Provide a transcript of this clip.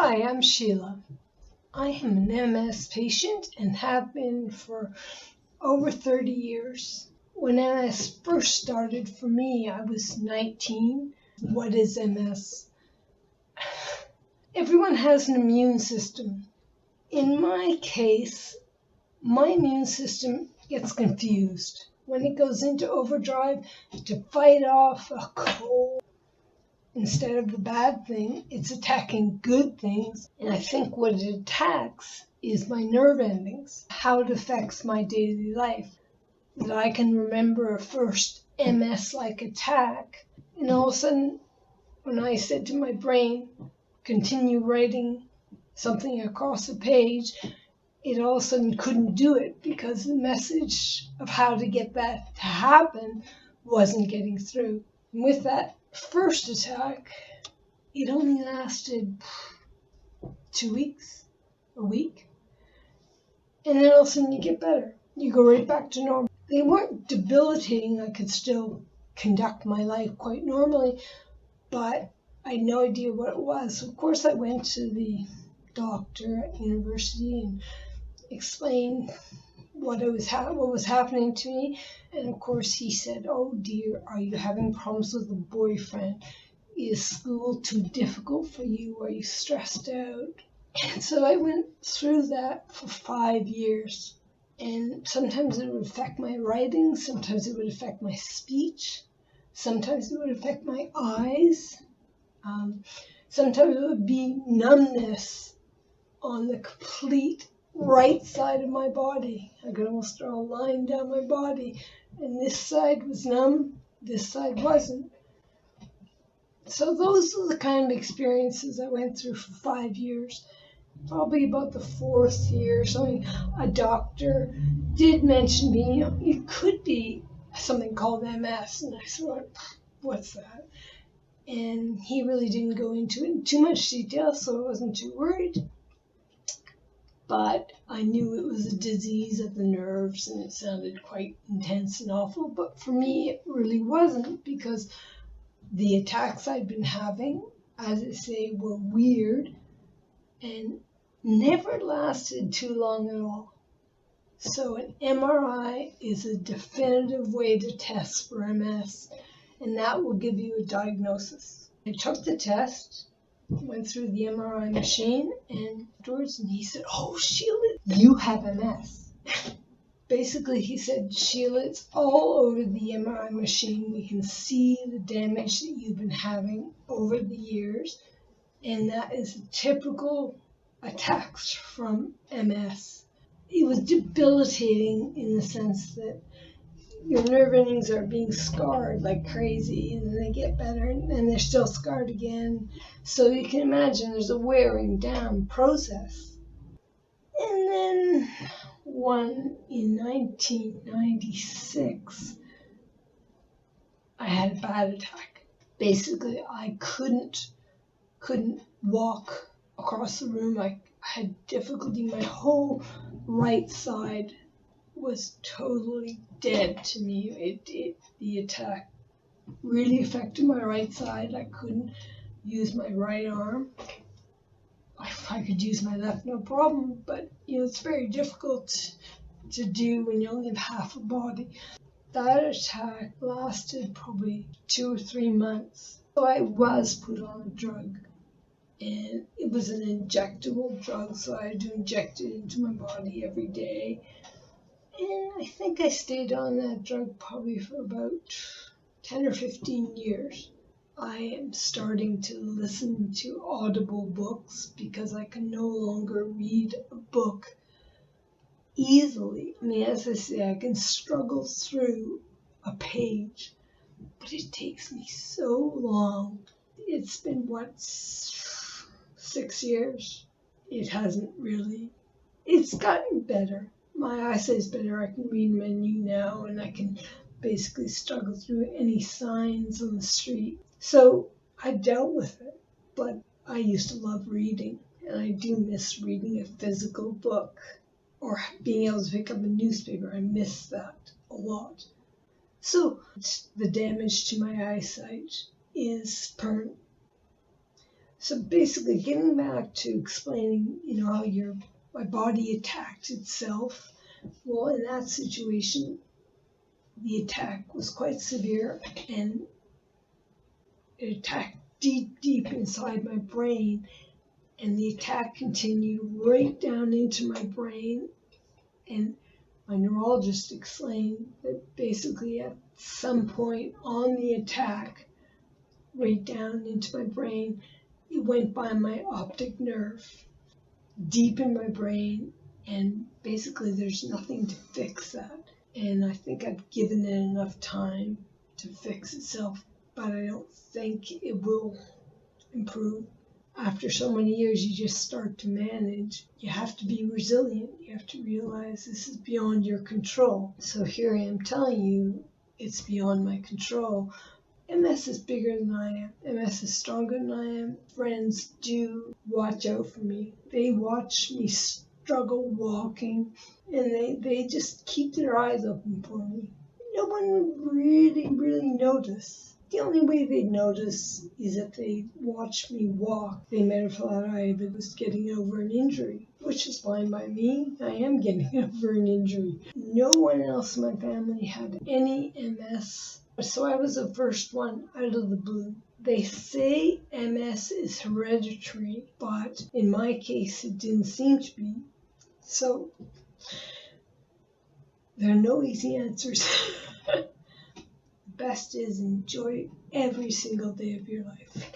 Hi, I'm Sheila. I am an MS patient and have been for over 30 years. When MS first started for me, I was 19. What is MS? Everyone has an immune system. In my case, my immune system gets confused when it goes into overdrive to fight off a cold. Instead of the bad thing, it's attacking good things. And I think what it attacks is my nerve endings, how it affects my daily life. That I can remember a first MS-like attack, and all of a sudden, when I said to my brain, continue writing something across a page, it all of a sudden couldn't do it because the message of how to get that to happen wasn't getting through. And with that first attack, it only lasted 2 weeks, a week, and then all of a sudden you get better. You go right back to normal. They weren't debilitating. I could still conduct my life quite normally, but I had no idea what it was. Of course, I went to the doctor at university and explained what was happening to me, and of course he said, "Oh dear, are you having problems with a boyfriend? Is school too difficult for you? Are you stressed out?" And so I went through that for 5 years. And sometimes it would affect my writing, sometimes it would affect my speech, sometimes it would affect my eyes, sometimes it would be numbness on the complete right side of my body. I could almost draw a line down my body, and this side was numb, this side wasn't. So those are the kind of experiences I went through for 5 years. Probably about the 4th year, a doctor did mention me, it could be something called MS, and I thought, what's that? And he really didn't go into it in too much detail, so I wasn't too worried. But I knew it was a disease of the nerves, and it sounded quite intense and awful, but for me it really wasn't, because the attacks I'd been having, as I say, were weird and never lasted too long at all. So an MRI is a definitive way to test for MS, and that will give you a diagnosis. I took the test, went through the MRI machine, and afterwards, and he said, "Oh, Sheila, you have MS." Basically, he said, "Sheila, it's all over the MRI machine. We can see the damage that you've been having over the years, and that is typical attacks from MS." It was debilitating in the sense that your nerve endings are being scarred like crazy, and then they get better, and then they're still scarred again. So you can imagine there's a wearing down process. And then in 1996, I had a bad attack. Basically, I couldn't walk across the room. I had difficulty. My whole right side was totally dead to me. The attack really affected my right side. I couldn't use my right arm. I could use my left, no problem, but it's very difficult to do when you only have half a body. That attack lasted probably 2 or 3 months. So I was put on a drug, and it was an injectable drug, so I had to inject it into my body every day. And I think I stayed on that drug probably for about 10 or 15 years. I am starting to listen to audible books because I can no longer read a book easily. I mean, as I say, I can struggle through a page, but it takes me so long. It's been, 6 years? It hasn't really. It's gotten better. My eyesight's better. I can read menu now, and I can basically struggle through any signs on the street. So I dealt with it, but I used to love reading, and I do miss reading a physical book or being able to pick up a newspaper. I miss that a lot. So the damage to my eyesight is permanent. So basically, getting back to explaining, how my body attacked itself. Well, in that situation, the attack was quite severe, and it attacked deep inside my brain, and the attack continued right down into my brain. And my neurologist explained that basically at some point on the attack, right down into my brain, it went by my optic nerve, deep in my brain, and basically there's nothing to fix that. And I think I've given it enough time to fix itself, but I don't think it will improve. After so many years, you just start to manage. You have to be resilient. You have to realize this is beyond your control. So here I am telling you it's beyond my control. MS is bigger than I am. MS is stronger than I am. Friends do watch out for me. They watch me struggle walking, and they just keep their eyes open for me. No one would really notice. The only way they'd notice is if they watched me walk. They might have thought I was getting over an injury, which is fine by me. I am getting over an injury. No one else in my family had any MS. So I was the first one out of the blue. They say MS is hereditary, but in my case it didn't seem to be. So there are no easy answers. The best is enjoy every single day of your life.